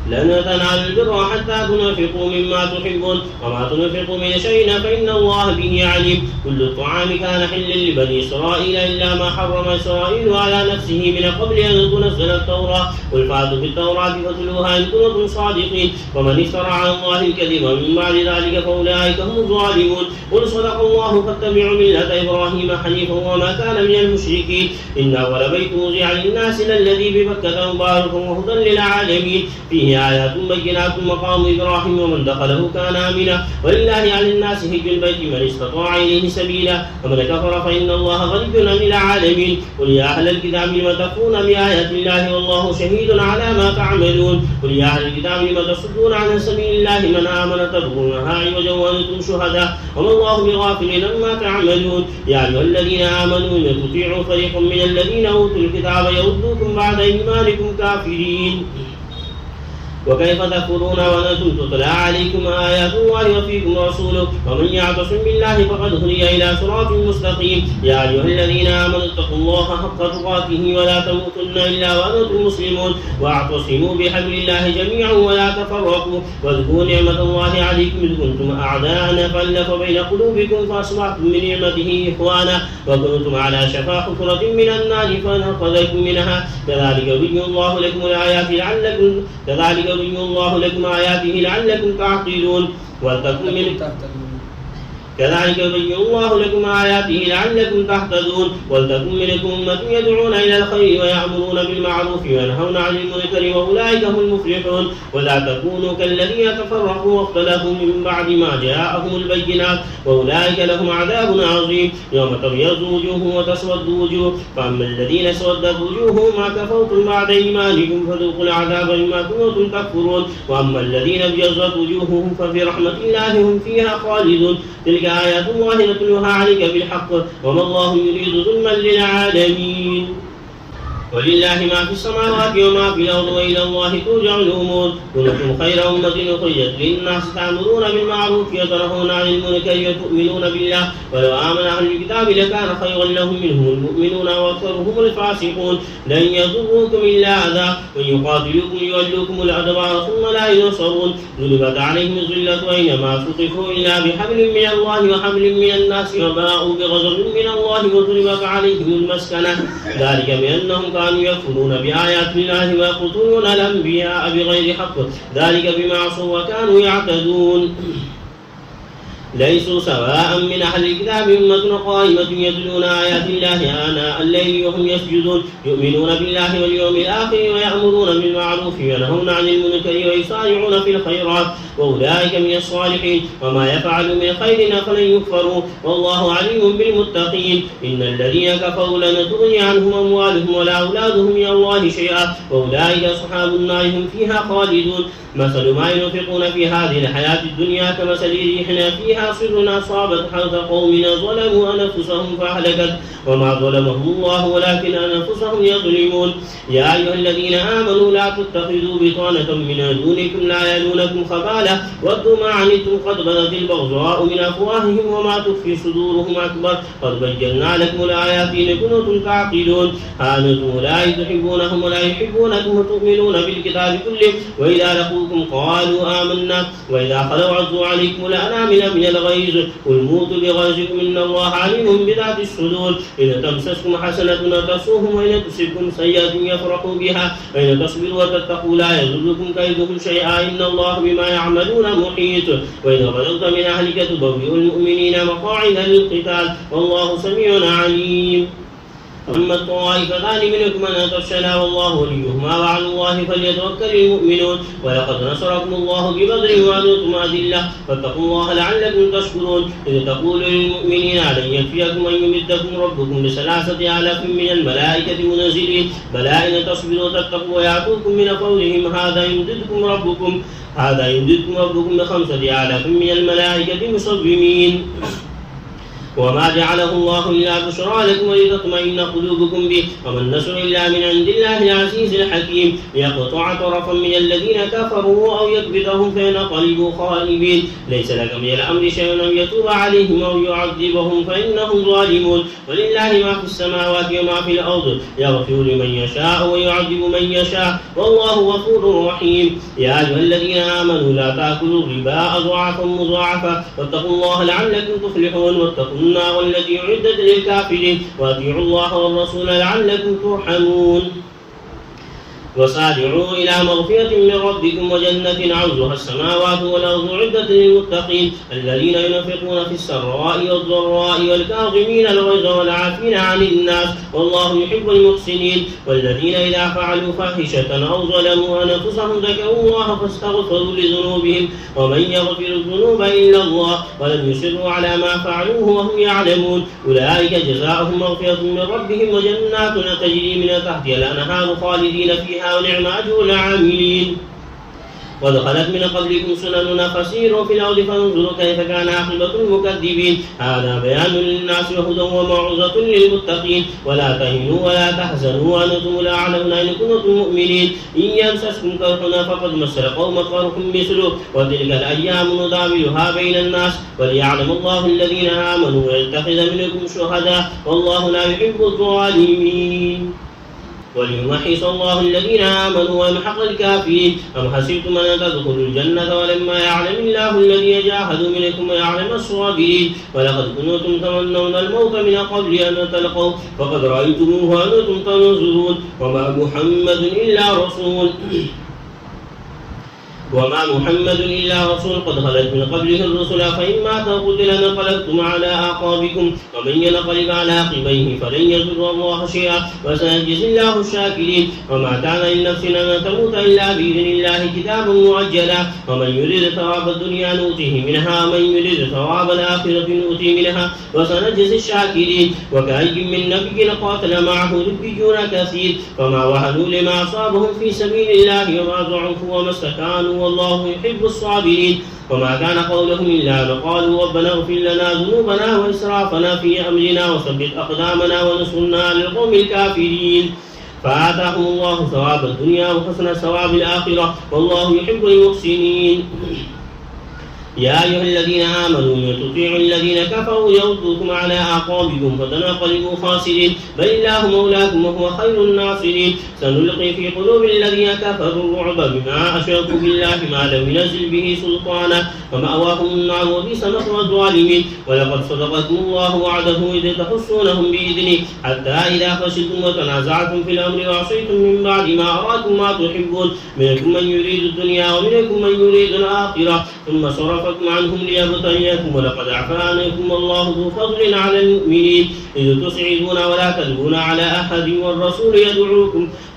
لن تنالوا البر حتى تنفقوا مما تحبون وما تنفقوا من شيء فإن الله به عليم. كل الطعام كان حلا لبني إسرائيل إلا ما حرم إسرائيل على نفسه من قبل أن تنزل التوراة. قل فأتوا بالتوراة فاتلوها إن كنتم صادقين. ومن افترى على الله الكذب من بعد ذلك فأولئك هم الظالمون. قل صدق الله فاتبعوا ملة إبراهيم حنيفا وما كان من المشركين. إن أول بيت وضع للناس الذي بمكة مبارك وهدى للعالمين فيه آيات بينات مقام إبراهيم ومن دخله كان آمنا. ولله على الناس حج البيت من استطاع إليه سبيلا ومن كفر فإن الله غني عن العالمين. قل يا أهل الكتاب لم تكفرون بآيات الله والله شهيد على ما تعملون. قل يا أهل الكتاب لم تصدون عن سبيل الله من آمن تبغونها عوجا وأنتم شهداء وما الله بغافل عما تعملون. يا أيها الذين آمنوا إن تطيعوا فريقا من الذين أوتوا الكتاب يردوكم بعد إيمانكم كافرين. وكيف تكفرون وأنتم تتلى عليكم آيات الله وفيكم رسوله ومن يعتصم بالله فقد هدي إلى صراط مستقيم. يا أيها الذين آمنوا اتقوا الله حق تقاته ولا تموتن إلا وأنتم مسلمون واعتصموا بحبل الله جميعا ولا تفرقوا واذكروا نعمة الله عليكم إذ كنتم أعداء فألف بين قلوبكم فأصبحتم بنعمته إخوانا وكنتم على شفا حفرة من النار فأنقذكم منها. كذلك يبين الله لكم آياته لعلكم تعقلون. كذلك يبين الله لكم آياته لعلكم تهتدون. ولتكن منكم أمة يدعون إلى الخير ويأمرون بالمعروف وينهون عن المنكر وأولئك هم المفلحون. ولا تكونوا كالذين تفرقوا واختلفوا من بعد ما جاءهم البينات وأولئك لهم عذاب عظيم. يوم تبيض وجوه وتسود وجوه فأما الذين اسودت وجوههم ما كفرتم بعد إيمانكم فذوقوا العذاب بما كنتم تكفرون. وأما الذين ابيضت وجوههم ففي رحمة الله هم فيها خالدون. تلك آيات الله نتلوها عليك بالحق وما الله يريد ظلما للعالمين. ولله ما في السماوات وما في الأرض وإلى الله ترجع الأمور. كنتم خير أمة أخرجت للناس تأمرون بالمعروف وتنهون عن المنكر وتؤمنون بالله. ولو آمن أهل الكتاب لكان خيرا لهم منهم المؤمنون وأكثرهم الفاسقون. لن يضروكم إلا أذى وإن يقاتلوكم يولوكم الأدبار ثم لا ينصرون. ضربت عليهم الذلة أينما ثقفوا إلا بحبل من الله وحبل من الناس وباءوا بغضب من الله وضربت عليهم المسكنة. ذلك بأنهم كانوا يكفرون بآيات الله ويقتلون الأنبياء بغير حق ذلك بما عصوا وكانوا يعتدون. ليسوا سواء من أهل الكتاب أمة قائمة يتلون آيات الله آناء الليل وهم يسجدون يؤمنون بالله واليوم الآخر ويأمرون بالمعروف وينهون عن المنكر ويسارعون في الخيرات وأولئك من الصالحين. وما يفعلوا من خير فلن يكفروا والله عليم بالمتقين. إن الذين كفروا لن تغني عنهم أموالهم ولا أولادهم من الله شيئا وأولئك أصحاب النار هم فيها خالدون. مثل ما ينفقون في هذه الحياة الدنيا كمثل ريح فيها صر أصابت حرث قوم ظلموا أنفسهم فأهلكت وما ظلمهم الله ولكن أنفسهم يظلمون. يا أيها الذين آمنوا لا تتخذوا بطانة من دونكم لا يلونكم خبالا ودوا ما عنتم قد بدت البغضاء من أفواههم وما تخفي صدورهم أكبر قد بينا لكم الآيات إن كنتم تعقلون. ها أنتم أولئك تحبونهم ولا يحبونكم وتؤمنون بالكتاب كله وإذا لقوكم قالوا آمنا وإذا خلوا عضوا عليكم الأنامل من الغيظ قل موتوا بغيظكم إن الله عليم بذات الصدور. إن تمسسكم حسنة تسوهم وإن تصبكم سيئة يفرحوا بها وإن تصبروا وتتقوا لا يضركم كيدهم شيئا إن الله بما يعملون محيط. وإن غدوت من أهلك تبوئ المؤمنين مقاعد للقتال والله سميع عليم. أما الطائفتان منكم أن تفشلا والله وليهما وعلى الله فليتوكل المؤمنون. ولقد نصركم الله ببدر وأنتم أذلة فاتقوا الله لعلكم تشكرون. إذ تقول للمؤمنين ألن يكفيكم أن يمدكم ربكم ب3,000 من الملائكة منزلين بلى إن تصبروا وتتقوا ويعطوكم من فضلهم هذا يمددكم ربكم ب5,000 من الملائكة مسومين. وما جعله الله إلا بشرى لكم ولتطمئن قلوبكم به وما النصر إلا من عند الله العزيز الحكيم ليقطع طرفا من الذين كفروا أو يكبتهم فينقلبوا خائبين ليس لك من الأمر شيء أو يتوب عليهم أو يعذبهم فإنهم ظالمون ولله ما في السماوات وما في الأرض يغفر لمن يشاء ويعذب من يشاء والله غفور رحيم يا أيها الذين آمنوا لا تأكلوا الربا أضعافا مضاعفة واتقوا الله لعلكم تفلحون واتقوا النار التي أعدت للكافرين وأطيعوا الله والرسول لعلكم ترحمون وسارعوا إلى مغفرة من ربكم وجنة عرضها السماوات والأرض عدة للمتقين الذين ينفقون في السراء والضراء والكاظمين الغيظ والعافين عن الناس والله يحب المحسنين والذين إذا فعلوا فاحشة أو ظلموا أنفسهم ذكروا الله فاستغفروا لذنوبهم ومن يغفر الذنوب إلا الله ولم يصروا على ما فعلوه وهم يعلمون أولئك جزاؤهم مغفرة من ربهم وجنات تجري من تحتها الأنهار خالدين فيها ونعم أجر العاملين قد خلت من قبلكم سنن فسيروا في الأرض فانظروا كيف كان عاقبة المكذبين هذا بيان للناس وهدى وموعظة للمتقين ولا تهنوا ولا تحزنوا وأنتم الأعلون إن كنتم مؤمنين إن يمسسكم كرح فقد مس القوم قرح مثله وتلك الأيام نداولها بين الناس وليعلم الله الذين آمنوا ويتخذ منكم شهداء والله لا يحب الظالمين وليمحص الله الذين آمنوا ويمحق الكافرين أم حسبتم أن تدخلوا الجنة ولما يعلم الله الذين جاهدوا منكم ويعلم الصابرين ولقد كنتم تمنون الموت من قبل أن تلقوا فقد رأيتموه وأنتم تنظرون وما محمد إلا رسول قد خلت من قبله الرسل فإن مات أو قتل انقلبتم على أعقابكم ومن ينقلب على عقبيه فلن يضر الله شيئا وسيجزي الله الشاكرين وما كان لنفس أن تموت إلا بإذن الله كتابا مؤجلا ومن يريد ثواب الدنيا نؤتيه منها ومن يريد ثواب الآخرة نؤتيه منها وسنجزي الشاكرين وكأي من نبي قاتل معه ربيون كثير فما وهنوا لما أصابهم في سبيل الله وما ضعفوا وما استكانوا والله يحب الصابرين وما كان قولهم إلا أن قالوا ربنا اغفر لنا ذنوبنا وإسرافنا في أمرنا وثبت أقدامنا وانصرنا للقوم الكافرين فآتاهم الله ثواب الدنيا وحسن ثواب الآخرة والله يحب المحسنين يا أيها الذين آمنوا إن تطيعوا الذين كفروا يردوكم على أعقابكم فتنقلبوا خاسرين بل الله مولاكم وهو خير الناصرين سنلقي في قلوب الذين كفروا الرعب بما أشركوا بالله ما لم ينزل به سلطانا ومأواهم النار وبئس مثوى الظالمين ولقد صدقكم الله وعده إذ تحسونهم بإذنه حتى إذا فشلتم وتنازعتم في الأمر وعصيتم من بعد ما أراكم ما تحبون منكم من يريد الدنيا ومنكم من يريد الآخرة ثم صرفكم عنهم ليبتليكم ولقد عفا عنكم والله ذو فضل على المؤمنين إذ تسعدون ولا تلوون على أحد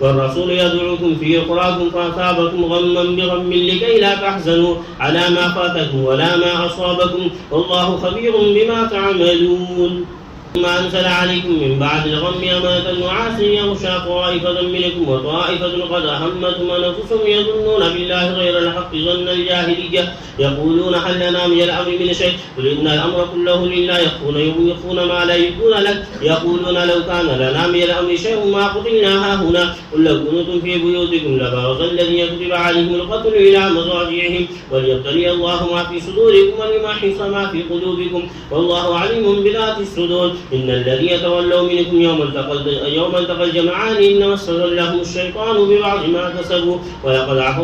والرسول يدعوكم في أخراكم فأصابكم غما بغم لكي لا تحزنوا على ما فاتكم ولا ما أصابكم والله خبير بما تعملون ثم أنزل عليكم من بعد الغم أمانة نعاسا يغشى طائفة منكم وطائفة قد أهمتهم أنفسهم يظنون بالله غير الحق ظن الجاهلية يقولون هل لنا من الأمر من شيء قل إن الأمر كله لله يخفون ما لا يبدون لك يقولون لو كان لنا من الأمر شيء ما قتلنا هاهنا قل لو كنتم في بيوتكم لبرز الذين كتب عليهم القتل إلى مضاجعهم وليبتلي الله ما في صدوركم وليمحص ما في قلوبكم والله عليم بذات الصدور إن الذين تولوا منكم يوم التقى الجمعان إنما استزلهم الشيطان ببعض ما كسبوا ولقد عفى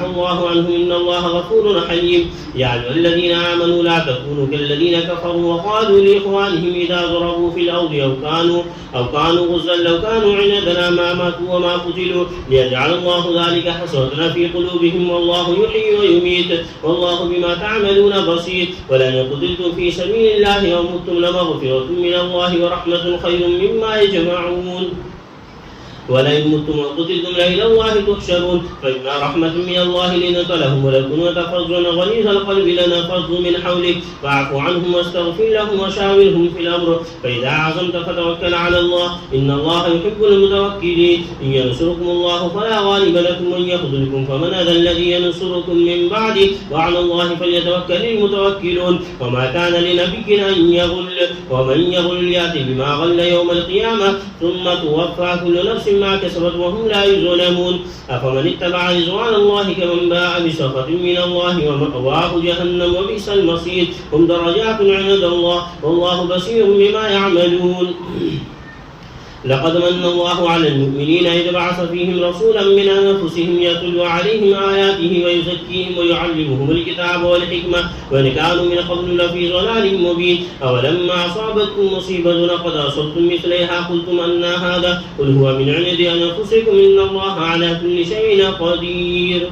الله عنهم إن الله غفور حليم يا أيها الذين آمنوا لا تكونوا كالذين كفروا وقالوا لإخوانهم إذا ضربوا في الأرض أو كانوا غزا لو كانوا عندنا ما ماتوا وما قتلوا ليجعل الله ذلك حسرة في قلوبهم والله يحيي ويميت والله بما تعملون بصير ولن قتلتم في سبيل الله ومتم لمغفرة من الله ورحمة خير مما يجمعون ولئن متم وقتلتم لإلى الله تحشرون فبما رحمة من الله لنت لهم ولو كنت فظا غليظ القلب لانفضوا من حولك فاعف عنهم واستغفر لهم وشاورهم في الأمر فإذا عزمت فتوكل على الله إن الله يحب المتوكلين إن ينصركم الله فلا غالب لكم وإن يخذلكم فمن ذا الذي ينصركم من بعده وعلى الله فليتوكل المتوكلون وما كان لنبي أن يغل ومن يغل يأتي بما غل يوم القيامة ثم توفى كل نفس ما كسبت وهم لا يظلمون أفمن اتبع رضوان الله كمن باء بسخط من الله ومأواه جهنم وبئس المصير هم درجات عند الله والله بصير بما يعملون لقد من الله على المؤمنين إذ بعث فيهم رسولا من أنفسهم يتلو عليهم آياته ويزكيهم ويعلمهم الكتاب والحكمة وإن كانوا من قبل لفي ضلال مبين أولما أصابتكم مصيبة قد أصبتم مثليها قلتم أن هذا قل هو من عند أنفسكم إن الله على كل شيء قدير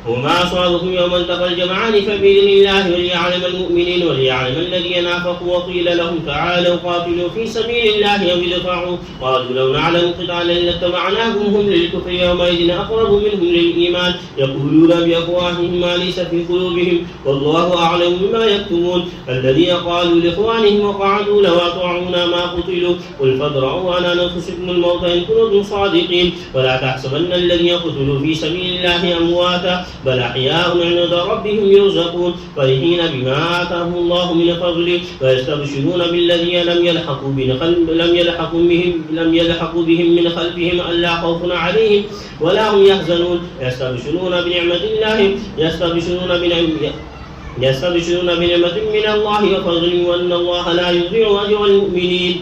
وما أصابكم يوم التقى الجمعان فبإذن الله وليعلم المؤمنين وليعلم الذين نافقوا وقيل لهم تعالوا قاتلوا في سبيل الله أو ادفعوا قالوا لو نعلم قتالا لاتبعناكم هم للكفر يومئذ أقرب منهم للإيمان يقولون بأفواههم ما ليس في قلوبهم والله أعلم بما يكتمون الذين قالوا لإخوانهم وقعدوا لو أطاعونا ما قتلوا قل فادرءوا عن أنفسكم الموت إن كنتم صادقين ولا تحسبن الذين قتلوا في سبيل الله أمواتا بل أحياء عند ربهم يرزقون فرحين بما آتاهم الله من فضله ويستبشرون بالذين لم يلحقوا بهم من خلفهم ألا خوف عليهم ولا هم يحزنون يستبشرون بنعمة من الله وفضل وأن الله لا يضيع أجر المؤمنين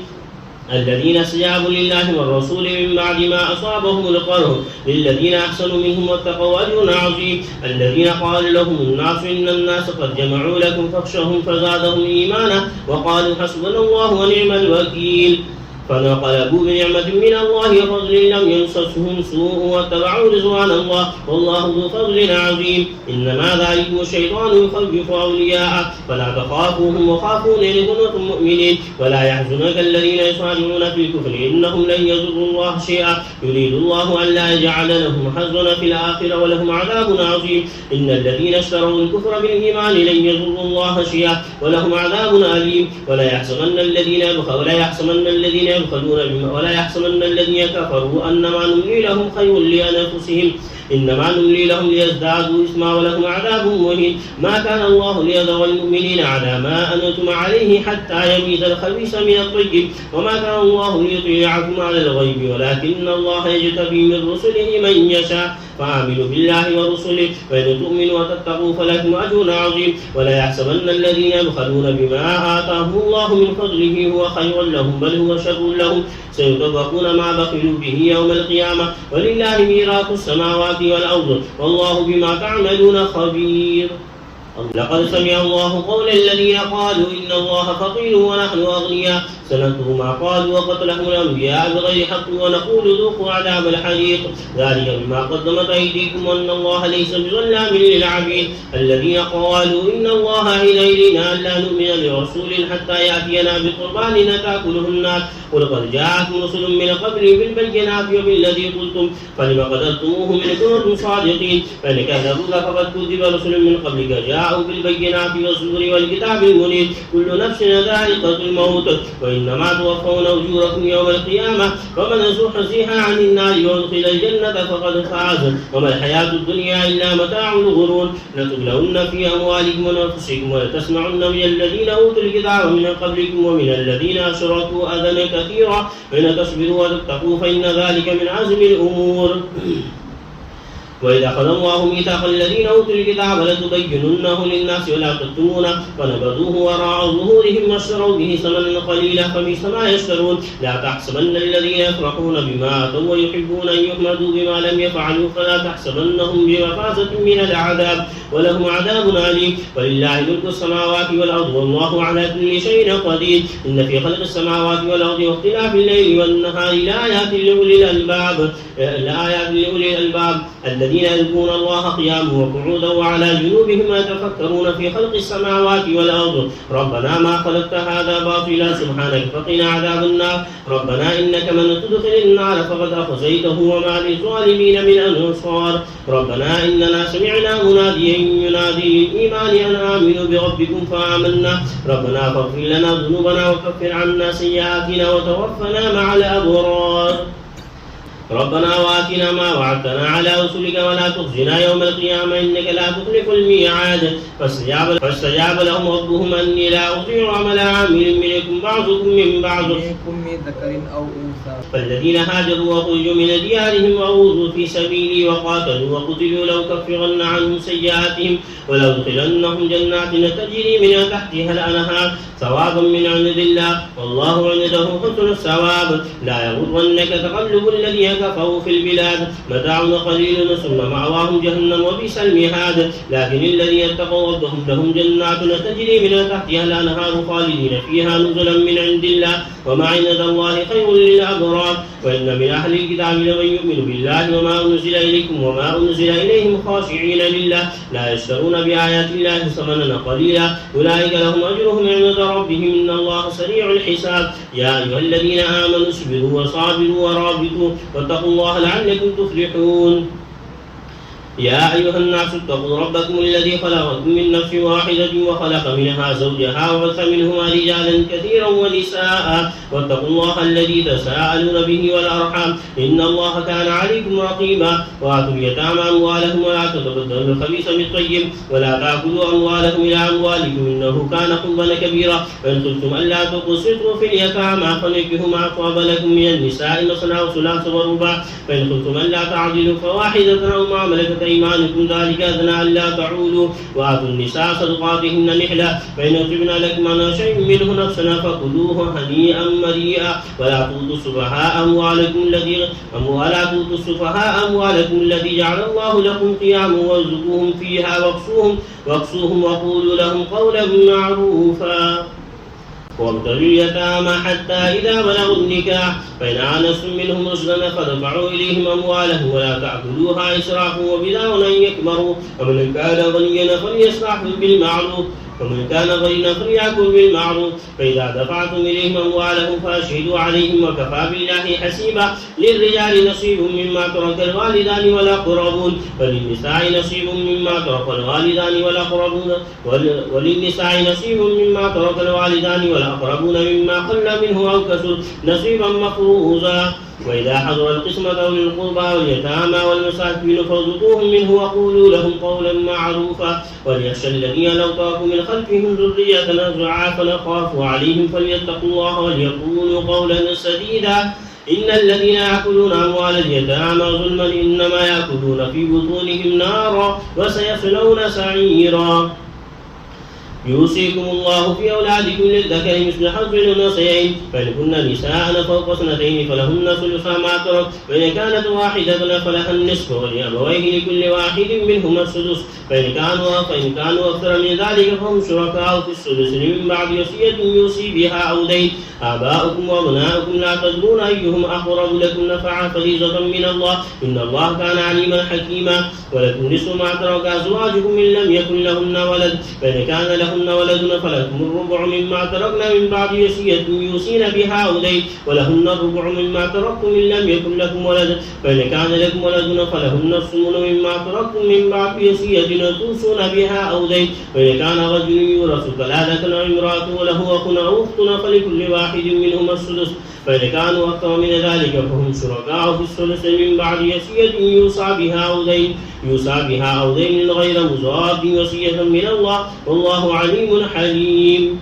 الذين استجابوا لله والرسول من بعد ما أصابهم القرح للذين أحسنوا منهم واتقوا أجر عظيم الذين قال لهم الناس إن الناس قد جمعوا لكم فاخشوهم فزادهم إيمانا وقالوا حسبنا الله ونعم الوكيل فانقلبوا بنعمة من الله وفضل لم يمسسهم سوء واتبعوا رضوان الله والله ذو فضل عظيم إنما ذلكم الشيطان يخوف أولياءه فلا تخافوهم وخافون إن كنتم مؤمنين ولا يحزنك الذين يصارعون في الكفر إنهم لن يضروا الله شيئا يريد الله أن لا يجعل لهم حظا في الآخرة ولهم عذاب عظيم إن الذين اشتروا الكفر بالإيمان لن يضروا الله شيئا ولهم عذاب أليم ولا يحسبن الذين كفروا أنما نملي لهم خير لأنفسهم إنما نملي لهم ليزدادوا إثما ولهم عذاب مهين ما كان الله ليذر المؤمنين على ما أنتم عليه حتى يميز الخبيث من الطيب وما كان الله ليطيعكم على الغيب ولكن الله يجتبي من رسله من يشاء فآمنوا بالله ورسله فإن تؤمنوا وتتقوا فلكم أجر عظيم ولا يحسبن الذين يبخلون بما آتاهم الله من فضله هو خير لهم بل هو شر لهم سيطبقون ما بخلوا به يوم القيامة ولله ميراث السماوات والأرض والله بما تعملون خبير لقد سمع الله قول الذين قالوا إن الله فقير ونحن أغنياء سنكتب ما قالوا وقتلهم الأنبياء بغير حق ونقول ذوقوا عذاب الحريق ذلك بما قدمت أيديكم وأن الله ليس بظلام للعبيد الذين قالوا إن الله عهد إلينا ألا نؤمن لرسول حتى يأتينا بقربان تأكله النار قل قد جاءكم رسل من قبل بالبينات وبالذي قلتم فلم قتلتموهم إن كنتم صادقين فإن كذبوك فقد كذب رسل من قبلك جاءوا بالبينات والزبر والكتاب المنير كل نفس ذائقة الموت وإنما توفون أجوركم يوم القيامة ومن زحزح عن النار وادخل الجنة فقد فاز وما الحياة الدنيا إلا متاع الغرور لتبلون في أموالكم وأنفسكم ولتسمعن من الذين أوتوا الكتاب من قبلكم ومن الذين أشركوا أذى كثيرا وإن تصبروا وتتقوا فإن ذلك من عزم الأمور وإذا أخذ الله ميثاق الذين أوتوا الكتاب لتبيننه للناس ولا تكتمونه فنبذوه وراء ظهورهم واشتروا به ثمنا قليلا فبئس ما يشترون لا تحسبن الذين يفرحون بما أتوا ويحبون أن يحمدوا بما لم يفعلوا فلا تحسبنهم بمفازة من العذاب ولهم عذاب أليم ولله ملك السماوات والأرض والله على كل شيء قدير إن في خلق السماوات والأرض واختلاف الليل والنهار لآيات لأولي الألباب الذين الذين يذكرون الله قياما وقعودا وعلى جنوبهم ويتفكرون في خلق السماوات والأرض ربنا ما خلقت هذا باطلا سبحانك فقنا عذاب النار ربنا إنك من تدخل النار فقد أخزيته وما للظالمين من أنصار ربنا إننا سمعنا مناديا ينادي للإيمان أن آمنوا بربكم فآمنا ربنا فاغفر لنا ذنوبنا وكفر عنا سيئاتنا وتوفنا مع الأبرار ربنا وآتنا ما وعدتنا على رسلك ولا تخزنا يوم القيامة إنك لا تخلف الميعاد فاستجاب لهم ربهم أني لا أطيع عمل عامل منكم بعضكم من بعض من ذكر أو أنثى فالذين هاجروا وخرجوا من ديارهم وأوذوا في سبيلي وقاتلوا وقتلوا لأكفرن عنهم سيئاتهم ولأدخلنهم جنات تجري من تحتها الأنهار ثوابا من عند الله والله عنده حسن الثواب لا يغرنك تقلب الذين كفروا في البلاد متاع قليل ثم مأواهم جهنم وبئس المهاد لكن الذين اتقوا ربهم لهم جنات تجري من تحتها الأنهار خالدين فيها نزلا من عند الله وما عند الله خير للأبرار وإن من أهل الكتاب لمن يؤمن بالله وما أنزل إليكم وما أنزل إليهم خاشعين لله لا يشترون بآيات الله ثمنا قليلا أولئك لهم أجرهم عند ربهم إن الله سريع الحساب يا أيها الذين آمنوا اصبروا وصابروا ورابطوا واتقوا الله لعلكم تفلحون يا أيها الناس اتقوا ربكم الذي خلقكم من نفس واحدة وخلق منها زوجها وبث منهما رجالا كثيرا ونساء واتقوا الله الذي تساءلون به والأرحام إن الله كان عليكم رقيبا وآتوا اليتامى أموالهم ولا تتبدلوا الخبيث بالطيب ولا تأكلوا أموالهم إلى أموالكم إنه كان حبا كبيرا فإن خفتم ألا تقسطوا في اليتامى فانكحوا ما طاب لكم من النساء مثنى وثلاث ورباع فإن خفتم ألا تعدلوا فواحدة أو ما ملكت أيمانكم ذلك أدنى ألا تعولوا وآتوا النساء صدقاتهن نحلة فإن طبن لكم عن شيء منه نفسا فكلوه هنيئا مريئا ولا تؤتوا السفهاء أموالكم الذي جعل الله لكم قياما وارزقوهم فيها واكسوهم وقولوا لهم قولا معروفا وابتلوا اليتامى حتى إذا بلغوا النكاح فإن آنستم منهم رشدا فادفعوا إليهم أموالهم ولا تأكلوها إسرافا وبدارا أن يكبروا ومن كان غنيا فليستعفف بالمعروف ومن كان غنيا فليأكل بالمعروف فإذا دفعتم إليهم أموالهم فأشهدوا عليهم وكفى بالله حسيبا للرجال نصيب مما ترك الوالدان والأقربون وللنساء نصيب مما ترك الوالدان والأقربون مما قل منه أو كثر نصيبا مفروضا وإذا حضر القسمة أولي القربى واليتامى والمساكين فارزقوهم منه وقولوا لهم قولا معروفا وليخشى الذين لو تركوا من خلفهم ذرية ضعافا خافوا عليهم فليتقوا الله وليقولوا قولا سديدا إن الذين يأكلون أموال اليتامى ظلما إنما يأكلون في بطونهم نارا وسيصلون سعيرا يوصيكم الله في أولادكم للذكر مثل حظ الأنثيين فإن كن نساء فوق اثنتين فلهن ثلث ما ترك وإن كانت واحدة فلها النصف ولأبويه لكل واحد منهما السدس فإن كانوا أكثر من ذلك فهم شركاء في السدس من بعد وصية يوصي بها أو دين آباؤكم وأبناؤكم لا تدرون أيهم أقرب لكم نفعا فريضة من الله إن الله كان عليما حكيما ولكم نصف ما ترك أزواجكم إن لم يكن لهن ولد فإن كان لهن ولد فلكم الربع مما تركن من بعد وصية يوصين بها أو دين ولهن الربع مما تركتم إن لم يكن لكم ولد فإن كان لكم ولد فلهن الثمن مما تركتم من بعد وصية توصون بها أو دين وإن كان رجل يورث كلالة أو امرأة وله أخ أو أخت فلكل واحد منهما السدس فإن كانوا أكثر من ذلك فهم شركاء في الثلث من بعد وصية يوصى بها أو دين غير مضار وصية من الله والله عليم حليم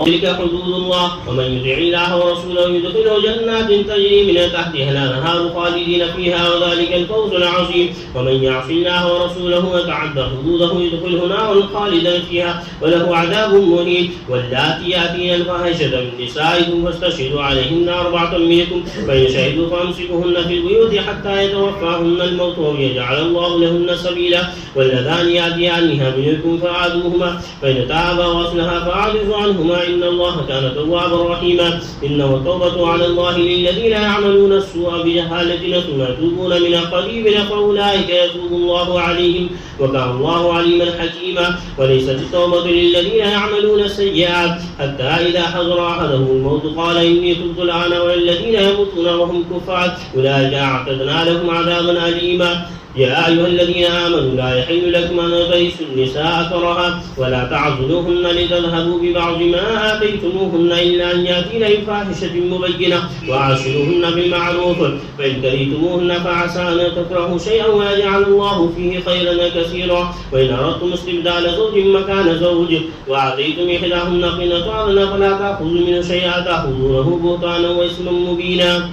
تلك حدود الله ومن يطع الله ورسوله يدخله جنات تجري من تحتها الأنهار خالدين فيها وذلك الفوز العظيم ومن يعص الله ورسوله ويتعدى حدوده يدخله نارا خالدا فيها وله عذاب مهين واللاتي يأتين الفاحشة من نسائكم فاستشهدوا عليهن 4 منكم فإن شهدوا فامسكوهن في البيوت حتى يتوفاهن الموت ويجعل الله لهن سبيلا واللذان يأتيانها منكم فأعذوهما فإن تابا وأصلحا فأعرضوا عنهما عنهما إن الله كان توابا رحيما. إنما التوبة على الله للذين يعملون السوء بجهالة ثم يتوبون من قريب فأولئك يتوب الله عليهم وكان الله عليما حكيما. وليست التوبة للذين يعملون السيئات حتى إذا حضر أحدهم الموت قال إني تبت الآن والذين يموتون وهم كفار أولئك أعتدنا لهم عذابا أليما. يا أيها الذين آمنوا لا يحل لكم أن ترثوا النساء كرها ولا تعضلوهن لتذهبوا ببعض ما آتيتموهن إلا أن يأتين بفاحشة مبينة وعاشروهن بالمعروف فإن كرهتموهن فعسى أن تكرهوا شيئا ويجعل الله فيه خيرا كثيرا. وإن أردتم استبدال زوج مكان زوج وآتيتم إحداهن قنطارا فلا تأخذوا منه شيئا تأخذونه بهتانا وإثما مبينا.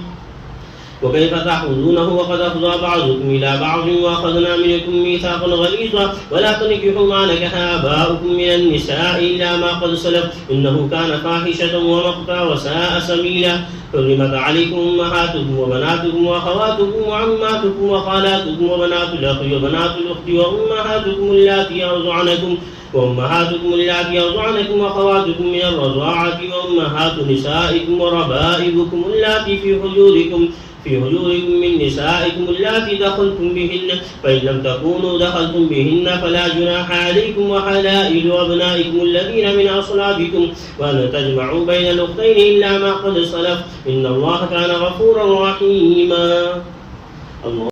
وكيف تحوزونه وقد أفضى بعضكم إلى بعض وأخذنا منكم ميثاقا غليظا ولا تنكحوا ما نكح آباؤكم من النساء إلا ما قد سلف إنه كان فاحشة ومقتا وساء سبيلا. حرمت عليكم أمهاتكم وبناتكم وأخواتكم وعماتكم وخالاتكم وبنات الأخ وبنات الأخت وأمهاتكم اللاتي أرضعنكم وأخواتكم من الرضاعة وأمهات نسائكم وربائبكم اللاتي في حجوركم من نسائكم اللاتي دخلتم بهن فإن لم تكونوا دخلتم بهن فلا جناح عليكم وحلائل أبنائكم الذين من أصلابكم وأن تجمعوا بين الأختين إلا ما قد سلف إن الله كان غفورا رحيما. الله